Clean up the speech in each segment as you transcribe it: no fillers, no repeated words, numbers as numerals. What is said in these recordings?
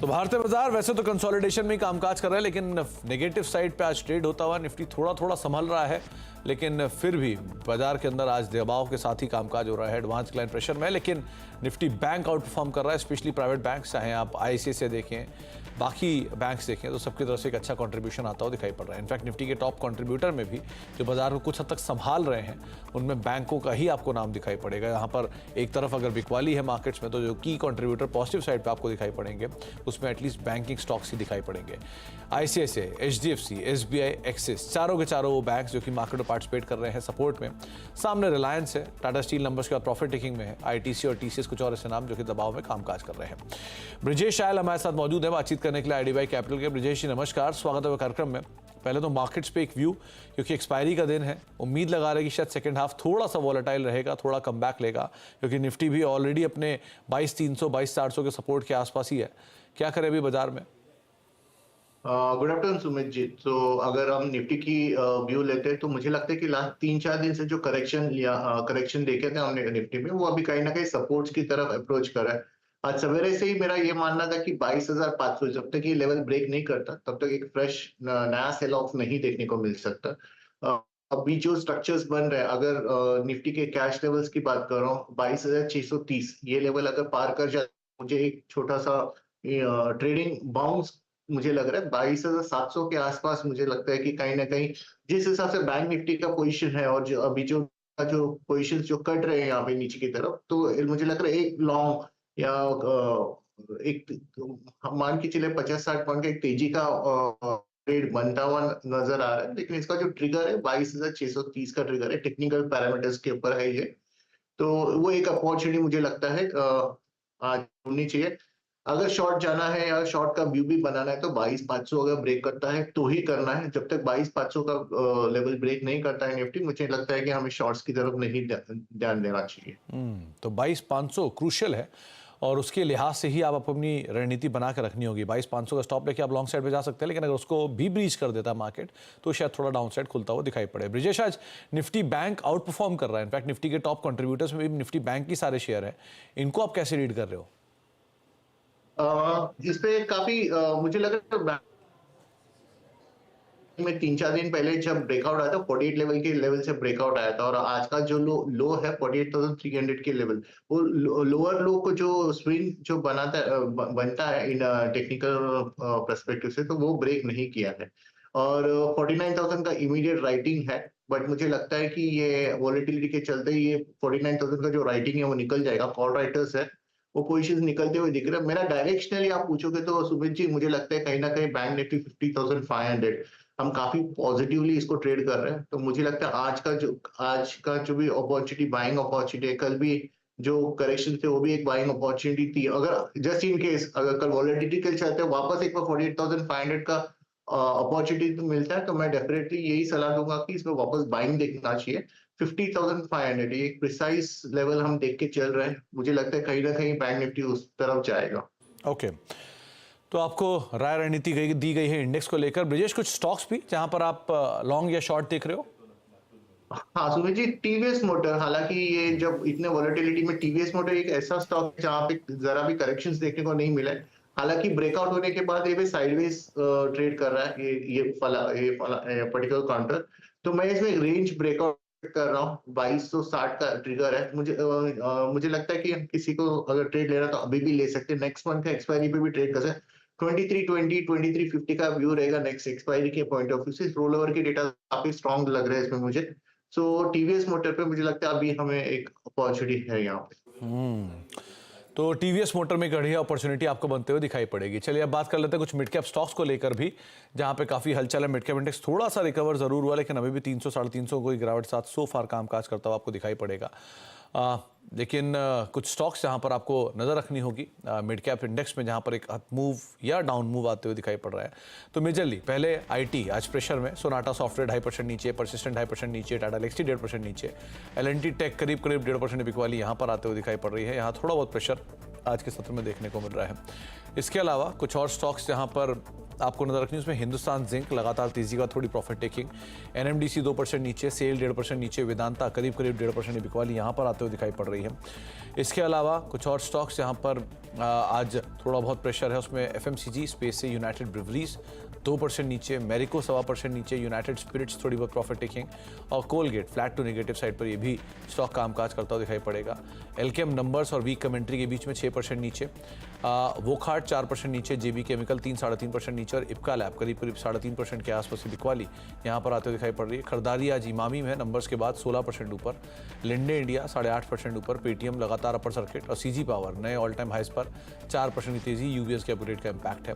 तो भारतीय बाजार वैसे तो कंसोलिडेशन में ही कामकाज कर रहा है, लेकिन नेगेटिव साइड पे आज ट्रेड होता हुआ निफ्टी थोड़ा थोड़ा संभल रहा है, लेकिन फिर भी बाजार के अंदर आज दबाव के साथ ही कामकाज हो रहा है। एडवांस क्लाइंट प्रेशर में, लेकिन निफ्टी बैंक आउट परफॉर्म कर रहा है, स्पेशली प्राइवेट बैंक, चाहे आप आईसीआईसीआई देखें, बाकी बैंक्स देखें, तो सबकी तरफ से एक अच्छा कंट्रीब्यूशन आता हुआ दिखाई पड़ रहा है। इनफैक्ट निफ्टी के टॉप कंट्रीब्यूटर में भी जो बाजार को कुछ हद तक संभाल रहे हैं, उनमें बैंकों का ही आपको नाम दिखाई पड़ेगा। यहाँ पर एक तरफ अगर बिकवाली है मार्केट्स में, तो जो की कंट्रीब्यूटर पॉजिटिव साइड पे आपको दिखाई पड़ेंगे, उसमें एटलीस्ट बैंकिंग स्टॉक्स ही दिखाई पड़ेंगे। आईसीआईसीआई, एचडीएफसी, एसबीआई, एक्सिस, चारों के चारों वो बैंक्स जो कि मार्केट में पार्टिसिपेट कर रहे हैं सपोर्ट में। सामने रिलायंस है, टाटा स्टील नंबर्स के बाद प्रॉफिट टेकिंग में है, आईटीसी और टीसीएस कुछ और ऐसे नाम जो कि दबाव में कामकाज कर रहे हैं। ब्रिजेश आयल हमारे साथ मौजूद है बातचीत करने के लिए आईडीबीआई कैपिटल के। ब्रिजेश जी नमस्कार, स्वागत है कार्यक्रम में। पहले तो मार्केट्स पे एक व्यू, क्योंकि एक्सपायरी का दिन है, उम्मीद लगा रहे कि शायद सेकंड हाफ थोड़ा सा वॉलेटाइल रहेगा, थोड़ा कमबैक लेगा, क्योंकि निफ्टी भी ऑलरेडी अपने 22,300 22,400 के सपोर्ट के आसपास ही है। क्या करें अभी बाजार में? Good afternoon Sumit ji. तो अगर हम निफ्टी की व्यू लेते हैं, तो मुझे लगता है कि लास्ट 3-4 दिन से जो करेक्शन देखे थे हमने निफ्टी में, वो अभी कहीं ना कहीं सपोर्ट्स की तरफ अप्रोच कर रहा है। आज सवेरे से ही मेरा ये मानना था कि 22,500 जब तक ये लेवल ब्रेक नहीं करता, तब तक एक फ्रेश नया सेल ऑफ नहीं देखने को मिल सकता। अभी जो स्ट्रक्चर्स बन रहे हैं, अगर निफ्टी के कैश लेवल्स की बात कर रहा हूँ, 22,630 ये लेवल अगर पार कर जाए, मुझे एक छोटा सा ट्रेडिंग बाउंस मुझे लग रहा है 22,700 के आसपास। मुझे लगता है कि कहीं ना कहीं जिस हिसाब से बैंक निफ्टी का पोजीशन है, और जो अभी जो पोजीशंस जो कट रहे हैं यहाँ पे नीचे की तरफ, तो मुझे लग रहा है एक लॉन्ग या एक मान के चले 50-60 पॉइंट का एक तेजी का ट्रेड बनता हुआ नजर आ रहा है। लेकिन इसका जो ट्रिगर है 22,630 का ट्रिगर है, टेक्निकल पैरामीटर्स के ऊपर है ये। तो वो एक अपॉर्चुनिटी मुझे लगता है आज होनी चाहिए। अगर शॉर्ट जाना है या शॉर्ट का व्यू भी बनाना है, तो 22,500 अगर ब्रेक करता है तो ही करना है। जब तक 22,500 का लेवल ब्रेक नहीं करता है निफ्टी, मुझे लगता है कि हमें शॉर्ट्स की तरफ नहीं ध्यान देना चाहिए। तो 22,500 क्रूशियल है, और उसके लिहाज से ही आप अपनी रणनीति बना के रखनी होगी। 22,500 का स्टॉप लेके आप लॉन्ग साइड पे जा सकते हैं, लेकिन अगर उसको भी ब्रीच कर देता है मार्केट, तो शायद थोड़ा डाउन साइड खुलता हुआ दिखाई पड़े। ब्रिजेश, आज निफ्टी बैंक आउट परफॉर्म कर रहा है। इनफैक्ट निफ्टी के टॉप कंट्रीब्यूटर्स में भी निफ्टी बैंक की सारे शेयर है। इनको आप कैसे रीड कर रहे हो? इस पे काफी मुझे लगा में 3-4 दिन पहले जब ब्रेकआउट आया था, 48 लेवल के लेवल से ब्रेकआउट आया था, और आज का जो लो है 48,300 के लेवल, वो लोअर लो को जो स्विंग जो बनता है इन टेक्निकल पर्सपेक्टिव से, तो वो ब्रेक नहीं किया है। और 49,000 का इमीडिएट राइटिंग है, बट मुझे लगता है कि ये वॉलेटिलिटी के चलते ये 49,000 का जो राइटिंग है वो निकल जाएगा। कॉल राइटर्स है, वो पोजीशंस निकलते हुए दिख रहा है। मेरा डायरेक्शनली आप पूछोगे तो सुमित जी, मुझे लगता है कहीं ना कहीं बैंक निफ्टी 50,500 हम काफी पॉजिटिवली इसको ट्रेड कर रहे हैं। तो मुझे लगता है आज का जो भी अपॉर्चुनिटी, बाइंग अपॉर्चुनिटी है, कल भी जो करेक्शन थे वो भी एक बाइंग अपॉर्चुनिटी थी। अगर जस्ट इन केस अगर कल वॉलेटिलिटी के चलते वापस एक बार 48,500 का अपॉर्चुनिटी मिलता है, तो मैं डेफिनेटली यही सलाह दूंगा कि इसमें वापस बाइंग देखना चाहिए। 50,500 एक प्रिसाइज लेवल हम देख के चल रहे हैं। मुझे लगता है कहीं ना कहीं बैंक निफ्टी उस तरफ जाएगा। ओके, तो आपको राय रणनीति दी गई है इंडेक्स को लेकर। ब्रिजेश, कुछ स्टॉक्स भी जहां पर आप लॉन्ग या शॉर्ट देख रहे हो? हाँ सुमित जी, टीवीएस मोटर, हालांकि ये जब इतने वॉलेटिलिटी में टीवीएस मोटर एक ऐसा स्टॉक है जहां पे जरा भी करेक्शंस देखने को नहीं मिला है। हालांकि ब्रेकआउट होने के बाद ये भी साइडवेज ट्रेड कर रहा है, ये पर्टिकुलर काउंटर। तो मैं इसमें रेंज ब्रेकआउट कर रहा हूँ, 2260 का ट्रिगर है। मुझे लगता है कि किसी को अगर ट्रेड लेना तो अभी भी ले सकते हैं। नेक्स्ट मंथ का एक्सपायरी पे भी ट्रेड कर सकते हैं। 2320 2350 का व्यू रहेगा नेक्स्ट एक्सपायरी के पॉइंट ऑफ व्यू से। रोल ओवर के डेटा काफी स्ट्रॉन्ग लग रहा है इसमें मुझे। सो टीवीएस मोटर पे मुझे लगता है अभी हमें एक अपॉर्चुनिटी है यहाँ पे। तो टीवीएस मोटर में बढ़िया अपॉर्चुनिटी आपको बनते हुए दिखाई पड़ेगी। चलिए अब बात कर लेते हैं कुछ मिड कैप स्टॉक्स को लेकर भी, जहां पे काफी हलचल है। मिड कैप इंडेक्स थोड़ा सा रिकवर जरूर हुआ, लेकिन अभी भी 300 350 कोई गिरावट साथ सो फार कामकाज करता हुआ आपको दिखाई पड़ेगा। लेकिन कुछ स्टॉक्स जहां पर आपको नजर रखनी होगी मिड कैप इंडेक्स में, जहां पर एक अप मूव या डाउन मूव आते हुए दिखाई पड़ रहा है। तो मेजरली पहले आईटी आज प्रेशर में, सोनाटा सॉफ्टवेयर 2.5% नीचे, परसिस्टेंट 2.5% नीचे, टाटा एल्क्सी 1.5% नीचे, एल&टी टेक करीब 1.5% बिकवाली यहां पर आते हुए दिखाई पड़ रही है। यहाँ थोड़ा बहुत प्रेशर आज के सत्र में देखने को मिल रहा है। इसके अलावा कुछ और स्टॉक्स जहां पर आपको नजर रखनी है उसमें हिंदुस्तान जिंक लगातार तेजी का थोड़ी प्रॉफिट टेकिंग, एनएमडीसी 2% नीचे, सेल 1.5% नीचे, वेदांता करीब 1.5% बिकवाली यहाँ पर आते हुए दिखाई पड़ रही है। इसके अलावा कुछ और स्टॉक्स यहाँ पर आज थोड़ा बहुत प्रेशर है, उसमें एफएमसीजी स्पेस से यूनाइटेड ब्रिवरीज 2% नीचे, मैरिको 1.25% नीचे, यूनाइटेड स्पिरिट्स थोड़ी बहुत प्रॉफिट टेकिंग और Colgate flat to negative side पर ये भी स्टॉक कामकाज करता हुआ दिखाई पड़ेगा। एलकेएम नंबर्स और वीक कमेंट्री के बीच में 6% नीचे, वोखार्ट 4% नीचे, जेबी केमिकल 3-3.5% नीचे और इप्का लैब करीब 3.5% के आसपास की बिकवाली यहाँ पर आते हुए दिखाई पड़ रही है। खरदारी आज इमामी में नंबर्स के बाद 16% ऊपर, लिंडे इंडिया 8.5% ऊपर, पेटीएम लगातार अपर सर्किट और सीजी पावर नए ऑल टाइम हाइस पर 4% की तेजी, यूबीएस के अपग्रेड का इम्पैक्ट है।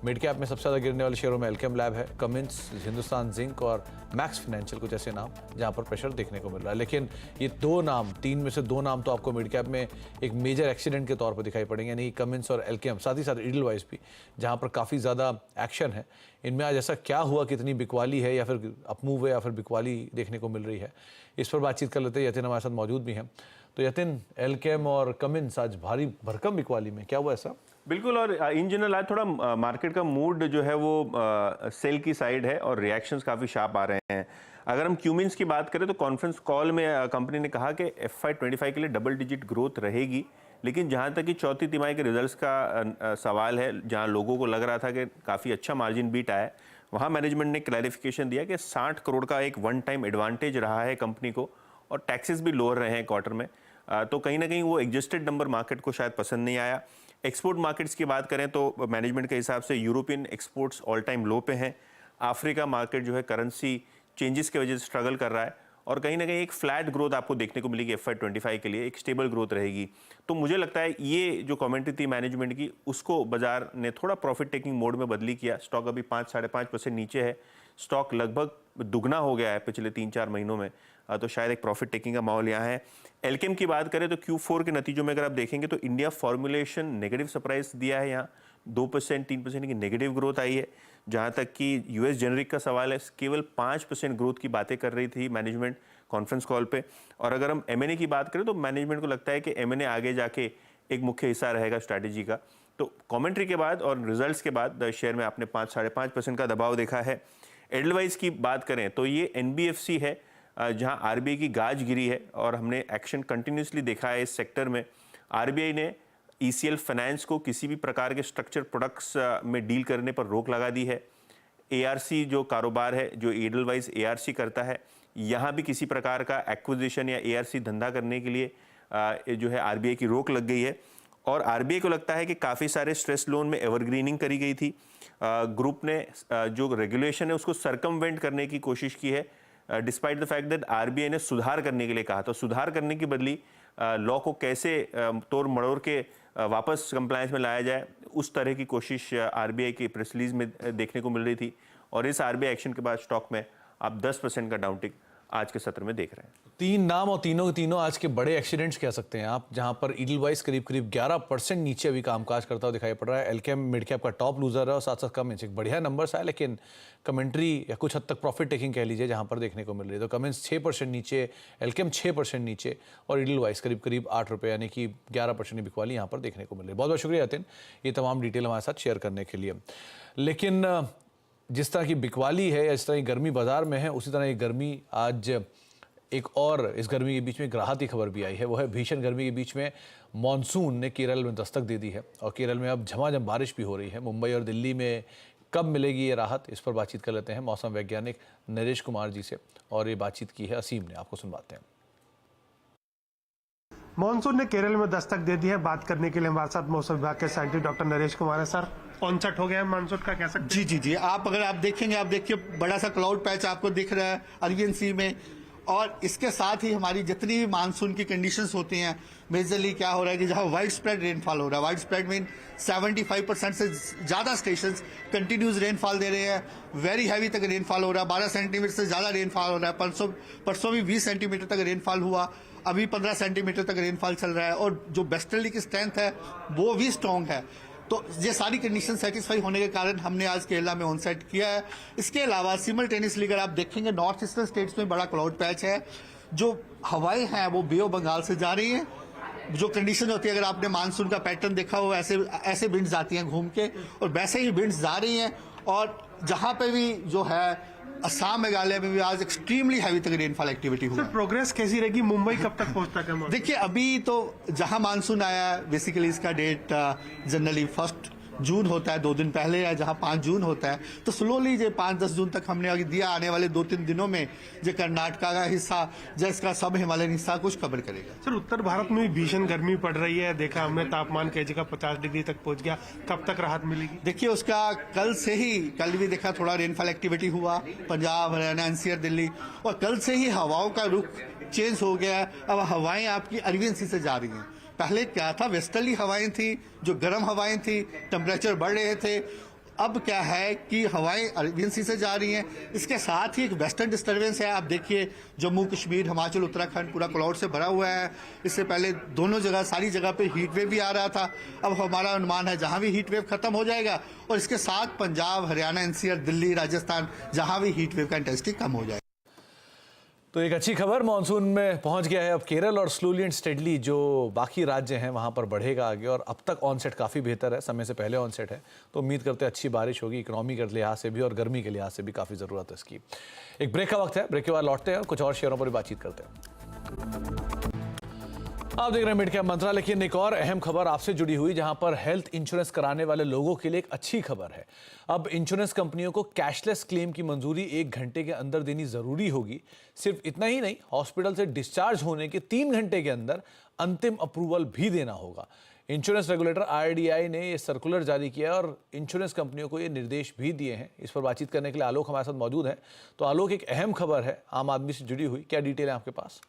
मिड कैप में सबसे ज़्यादा गिरने वाले शेयरों में एलकेएम लैब है, कमिंस, हिंदुस्तान जिंक और मैक्स फाइनेंशियल कुछ ऐसे नाम जहाँ पर प्रेशर देखने को मिल रहा है। लेकिन ये 2 नाम, 3 में से 2 नाम तो आपको मिड कैप में एक मेजर एक्सीडेंट के तौर पर दिखाई पड़ेंगे, यानी कमिंस और एलकेएम, साथ ही साथ ईडलवाइज भी जहाँ पर काफ़ी ज़्यादा एक्शन है। इनमें आज ऐसा क्या हुआ, कितनी बिकवाली है या फिर अपमूव है या फिर बिकवाली देखने को मिल रही है, इस पर बातचीत कर लेते हैं। यतिन हमारे साथ मौजूद भी हैं। तो यतिन, एलकेएम और कमिंस आज भारी भरकम बिकवाली में, क्या हुआ ऐसा? बिल्कुल, और इन जनरल आज थोड़ा मार्केट का मूड जो है वो सेल की साइड है और रिएक्शंस काफ़ी शार्प आ रहे हैं। अगर हम क्यूमिंस की बात करें तो कॉन्फ्रेंस कॉल में कंपनी ने कहा कि FY25 के लिए डबल डिजिट ग्रोथ रहेगी, लेकिन जहां तक कि चौथी तिमाही के रिजल्ट्स का सवाल है, जहां लोगों को लग रहा था कि काफ़ी अच्छा मार्जिन बीट आया, वहां मैनेजमेंट ने क्लैरिफिकेशन दिया कि 60 करोड़ का एक वन टाइम एडवांटेज रहा है कंपनी को और टैक्सेस भी लोअर रहे हैं क्वार्टर में। तो कहीं ना कहीं वो एडजस्टेड नंबर मार्केट को शायद पसंद नहीं आया। एक्सपोर्ट मार्केट्स की बात करें तो मैनेजमेंट के हिसाब से यूरोपियन एक्सपोर्ट्स ऑल टाइम लो पे हैं। अफ्रीका मार्केट जो है करेंसी चेंजेस की वजह से स्ट्रगल कर रहा है और कहीं ना कहीं एक फ्लैट ग्रोथ आपको देखने को मिलेगी FY25 के लिए, एक स्टेबल ग्रोथ रहेगी। तो मुझे लगता है ये जो कमेंट्री थी मैनेजमेंट की, उसको बाजार ने थोड़ा प्रॉफिट टेकिंग मोड में बदली किया। स्टॉक अभी 5-5.5% नीचे है, स्टॉक लगभग दुगना हो गया है पिछले 3-4 महीनों में, तो शायद एक प्रॉफिट टेकिंग का माहौल यहाँ है। एलकेएम की बात करें तो Q4 के नतीजों में अगर आप देखेंगे तो इंडिया फॉर्मुलेशन नेगेटिव सरप्राइज दिया है, यहाँ 2%-3% की नेगेटिव ग्रोथ आई है। जहाँ तक कि यूएस जेनरिक का सवाल है, केवल 5% ग्रोथ की बातें कर रही थी मैनेजमेंट कॉन्फ्रेंस कॉल पे। और अगर हम M&A की बात करें तो मैनेजमेंट को लगता है कि M&A आगे जाके एक मुख्य हिस्सा रहेगा स्ट्रैटेजी का। तो कमेंट्री के बाद और रिजल्ट्स के बाद शेयर में आपने 5-5.5% का दबाव देखा है। एडलवाइज की बात करें तो ये NBFC है जहां RBI की गाज गिरी है और हमने एक्शन कंटिन्यूसली देखा है इस सेक्टर में। RBI ने ECL फाइनेंस को किसी भी प्रकार के स्ट्रक्चर प्रोडक्ट्स में डील करने पर रोक लगा दी है। ARC जो कारोबार है, जो एडलवाइज ARC करता है, यहाँ भी किसी प्रकार का एक्विजिशन या ARC धंधा करने के लिए जो है RBI की रोक लग गई है। और RBI को लगता है कि काफ़ी सारे स्ट्रेस लोन में एवरग्रीनिंग करी गई थी। ग्रुप ने जो रेगुलेशन है उसको सर्कमवेंट करने की कोशिश की है, despite the fact that RBI ने सुधार करने के लिए कहा। तो सुधार करने की बदली लॉ को कैसे तोड़ मड़ोड़ के वापस कंप्लायंस में लाया जाए, उस तरह की कोशिश RBI की प्रेस रिलीज में देखने को मिल रही थी। और इस RBI एक्शन के बाद स्टॉक में आप 10% का डाउनटिक आज के सत्र में देख रहे हैं। 3 नाम और तीनों के तीनों आज के बड़े एक्सीडेंट्स कह सकते हैं आप, जहां पर ईडलवाइज करीब 11% नीचे अभी कामकाज करता हुआ दिखाई पड़ रहा है। एलकेएम मिड कैप का टॉप लूजर है और साथ साथ कमिंस एक बढ़िया नंबर्स है, लेकिन कमेंट्री या कुछ हद तक प्रॉफिट टेकिंग कह लीजिए जहां पर देखने को मिल रही है। तो कमिंस 6% नीचे, एलकेएम 6% नीचे और ईडलवाइज करीब 8 रुपये यानी कि 11% की बिकवाली यहाँ पर देखने को मिल रही है। बहुत बहुत शुक्रिया यतिन, ये तमाम डिटेल हमारे साथ शेयर करने के लिए। लेकिन जिस तरह की बिकवाली है या जिस तरह की गर्मी बाजार में है, उसी तरह की गर्मी आज एक और इस गर्मी के बीच में एक राहत की खबर भी आई है। वो है भीषण गर्मी के बीच में मॉनसून ने केरल में दस्तक दे दी है और केरल में अब झमाझम बारिश भी हो रही है। मुंबई और दिल्ली में कब मिलेगी ये राहत, इस पर बातचीत कर लेते हैं मौसम वैज्ञानिक नरेश कुमार जी से, और ये बातचीत की है असीम ने, आपको सुनवाते हैं। मॉनसून ने केरल में दस्तक दे दी है। बात करने के लिए हमारे साथ मौसम विभाग के साइंटिस्ट डॉक्टर नरेश कुमार है। सर, ऑनसेट हो गया है मॉनसून का, कह सकते हैं? जी। अगर आप देखेंगे, आप देखिए बड़ा सा क्लाउड पैच आपको दिख रहा है अरेबियन सी में, और इसके साथ ही हमारी जितनी भी मानसून की कंडीशंस होती हैं, मेजरली क्या हो रहा है कि जहां वाइड स्प्रेड रेनफॉल हो रहा है, वाइड स्प्रेड मीन 75% से ज्यादा स्टेशंस कंटिन्यूस रेनफॉल दे रहे हैं। वेरी हैवी तक रेनफॉल हो रहा है, 12 सेंटीमीटर से ज्यादा रेनफॉल हो रहा है। परसों भी 20 सेंटीमीटर तक रेनफॉल हुआ, अभी 15 सेंटीमीटर तक रेनफॉल चल रहा है, और जो वेस्टर्ली की स्ट्रेंथ है वो भी स्ट्रॉन्ग है। तो ये सारी कंडीशन सेटिस्फाई होने के कारण हमने आज केरला में ऑनसेट किया है। इसके अलावा सिमल्टेनियसली अगर आप देखेंगे, नॉर्थ ईस्टर्न स्टेट्स में बड़ा क्लाउड पैच है। जो हवाएं हैं वो बे ऑफ बंगाल से जा रही हैं। जो कंडीशन होती है, अगर आपने मानसून का पैटर्न देखा हो, ऐसे विंड्स आती हैं घूम के, और वैसे ही विंड्स जा रही हैं और जहां पे भी जो है असम मेघालय में भी आज एक्सट्रीमली हैवी तक रेनफॉल एक्टिविटी हुआ सर है। प्रोग्रेस कैसी रहेगी, मुंबई कब तक पहुंचता है मानसून? देखिए अभी तो जहां मानसून आया है बेसिकली इसका डेट जनरली 1 जून होता है, 2 दिन पहले है, जहां 5 जून होता है, तो स्लोली जो 5-10 जून तक हमने अभी दिया, आने वाले 2-3 दिनों में जो कर्नाटका का हिस्सा जिसका सब हिमालयन हिस्सा कुछ कवर करेगा। सर उत्तर भारत में भी भीषण गर्मी पड़ रही है, देखा हमने तापमान कई जगह 50 डिग्री तक पहुंच गया, कब तक राहत मिलेगी? देखिए उसका कल भी देखा थोड़ा रेनफॉल एक्टिविटी हुआ पंजाब, हरियाणा, एनसीआर, दिल्ली, और कल से ही हवाओं का रुख चेंज हो गया है। अब हवाएं आपकी अरबियन सी से जा रही हैं। पहले क्या था, वेस्टर्ली हवाएं थी जो गर्म हवाएं थी, टेम्परेचर बढ़ रहे थे। अब क्या है कि हवाएं अरबियन सी से जा रही हैं, इसके साथ ही एक वेस्टर्न डिस्टर्बेंस है। आप देखिए जम्मू कश्मीर, हिमाचल, उत्तराखंड पूरा क्लाउड से भरा हुआ है। इससे पहले दोनों जगह, सारी जगह पे हीट वेव भी आ रहा था। अब हमारा अनुमान है जहां भी हीट वेव खत्म हो जाएगा और इसके साथ पंजाब, हरियाणा, एनसीआर, दिल्ली, राजस्थान, जहां भी हीट वेव का इंटेंसिटी कम हो जाएगा। तो एक अच्छी खबर, मानसून में पहुंच गया है अब केरल, और स्लोली एंड स्टेडली जो बाकी राज्य हैं वहां पर बढ़ेगा आगे, और अब तक ऑनसेट काफ़ी बेहतर है, समय से पहले ऑनसेट है, तो उम्मीद करते हैं अच्छी बारिश होगी, इकोनॉमी के लिहाज से भी और गर्मी के लिहाज से भी काफ़ी ज़रूरत है इसकी। एक ब्रेक का वक्त है, ब्रेक के बाद लौटते हैं और कुछ और शेयरों पर भी बातचीत करते हैं। आप देख रहे हैं मिड कैप मंत्रा, लेकिन एक और अहम खबर आपसे जुड़ी हुई, जहां पर हेल्थ इंश्योरेंस कराने वाले लोगों के लिए एक अच्छी खबर है। अब इंश्योरेंस कंपनियों को कैशलेस क्लेम की मंजूरी 1 घंटे के अंदर देनी जरूरी होगी। सिर्फ इतना ही नहीं, हॉस्पिटल से डिस्चार्ज होने के 3 घंटे के अंदर अंतिम अप्रूवल भी देना होगा। इंश्योरेंस रेगुलेटर IRDAI ने यह सर्कुलर जारी किया और इंश्योरेंस कंपनियों को ये निर्देश भी दिए हैं। इस पर बातचीत करने के लिए आलोक हमारे साथ मौजूद है। तो आलोक, एक अहम खबर है आम आदमी से जुड़ी हुई, क्या डिटेल है आपके पास?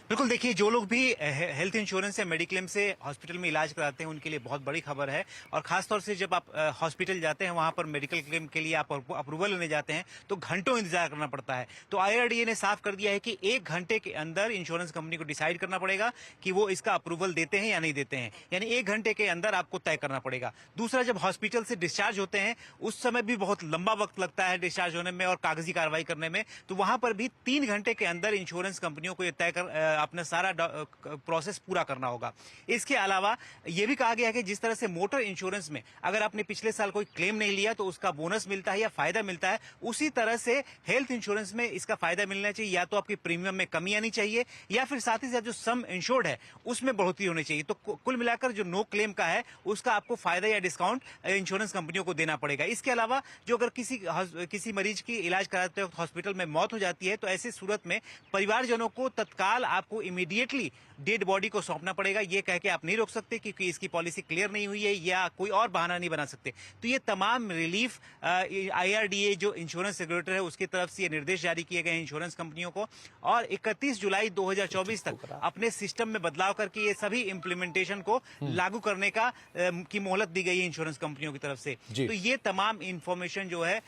बिल्कुल, देखिए जो लोग भी हेल्थ इंश्योरेंस या मेडिक्लेम से हॉस्पिटल में इलाज कराते हैं उनके लिए बहुत बड़ी खबर है। और खासतौर से जब आप हॉस्पिटल जाते हैं, वहां पर मेडिकल क्लेम के लिए आप अप्रूवल लेने जाते हैं तो घंटों इंतजार करना पड़ता है। तो IRDAI ने साफ कर दिया है कि 1 घंटे के अंदर इंश्योरेंस कंपनी को डिसाइड करना पड़ेगा कि वो इसका अप्रूवल देते हैं या नहीं देते हैं, यानी 1 घंटे के अंदर आपको तय करना पड़ेगा। दूसरा, जब हॉस्पिटल से डिस्चार्ज होते हैं उस समय भी बहुत लंबा वक्त लगता है डिस्चार्ज होने में और कागजी कार्रवाई करने में, तो वहां पर भी 3 घंटे के अंदर इंश्योरेंस कंपनियों को यह तय कर अपना सारा प्रोसेस पूरा करना होगा। इसके अलावा यह भी कहा गया है कि जिस तरह से मोटर इंश्योरेंस में अगर आपने पिछले साल कोई क्लेम नहीं लिया तो उसका बोनस मिलता है या फायदा मिलता है, उसी तरह से हेल्थ इंश्योरेंस में इसका फायदा मिलना चाहिए। या तो आपकी प्रीमियम में कमी आनी चाहिए या फिर साथ ही साथ जो सम इंश्योर्ड है उसमें बढ़ोतरी होनी चाहिए। तो कुल मिलाकर जो नो क्लेम का है उसका आपको फायदा या डिस्काउंट इंश्योरेंस कंपनियों को देना पड़ेगा। इसके अलावा जो अगर किसी मरीज की इलाज कराते वक्त हॉस्पिटल में मौत हो जाती है तो ऐसी सूरत में परिवारजनों को तत्काल आपको इमीडिएटली डेड बॉडी को सौंपना पड़ेगा। ये कह के आप नहीं रोक सकते क्योंकि इसकी पॉलिसी क्लियर नहीं हुई है या कोई और बहाना नहीं बना सकते। तो ये तमाम रिलीफ IRDAI जो इंश्योरेंस रेगुलेटर है उसकी तरफ से ये निर्देश जारी किए गए हैं इंश्योरेंस कंपनियों को, और 31 जुलाई 2024 तक अपने सिस्टम में बदलाव करके ये सभी इंप्लीमेंटेशन को लागू करने की मोहलत दी गई है इंश्योरेंस कंपनियों की तरफ से। तो ये तमाम इंफॉर्मेशन जो है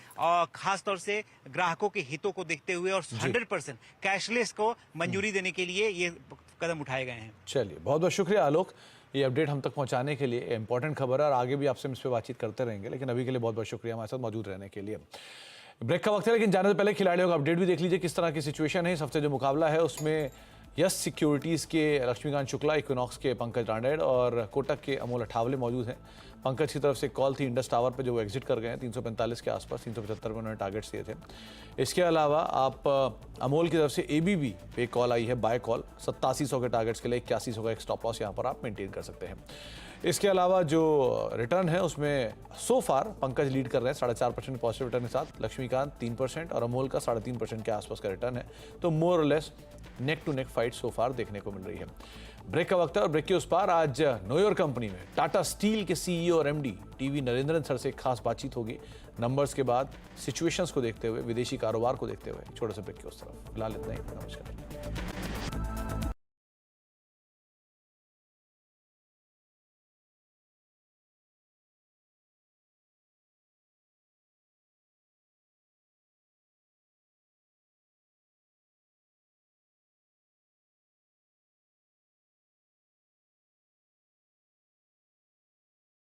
खासतौर से ग्राहकों के हितों को देखते हुए और 100% कैशलेस को मंजूरी देने के लिए ये कदम उठाए गए हैं। चलिए, बहुत बहुत शुक्रिया आलोक, ये अपडेट हम तक पहुंचाने के लिए। इंपॉर्टेंट खबर है और आगे भी आपसे इस पर बातचीत करते रहेंगे, लेकिन अभी के लिए बहुत बहुत शुक्रिया हमारे साथ मौजूद रहने के लिए। ब्रेक का वक्त है, लेकिन जाने से पहले खिलाड़ियों का अपडेट भी देख लीजिए किस तरह की सिचुएशन है। इस हफ्ते जो मुकाबला है उसमें यस सिक्योरिटीज़ के लक्ष्मीकांत शुक्ला, इक्विनॉक्स के पंकज रांडेड और कोटक के अमोल अठावले मौजूद हैं। पंकज की तरफ से कॉल थी इंडस टावर पे जो वो एग्जिट कर गए हैं 345 के आसपास, 375 में उन्होंने टारगेट्स दिए थे। इसके अलावा आप अमोल की तरफ से ABB पे कॉल आई है, बाय कॉल 8700 के टारगेट्स के लिए 8100 का एक स्टॉप लॉस यहाँ पर आप मेंटेन कर सकते हैं। इसके अलावा जो रिटर्न है उसमें सो फार पंकज लीड कर रहे हैं 4.5% पॉजिटिव रिटर्न के साथ, लक्ष्मीकांत 3% और अमोल का 3.5% के आसपास का रिटर्न है। तो मोर और less neck to neck fight so far देखने को मिल रही है। ब्रेक का वक्त है और ब्रेक के उस पार आज नो योर कंपनी में टाटा स्टील के CEO और MD TV नरेंद्रन सर से एक खास बातचीत होगी। नंबर्स के बाद सिचुएशंस को देखते हुए, विदेशी कारोबार को देखते हुए। छोटे से ब्रेक के उस तरफ फिलहाल इतना ही। नमस्कार।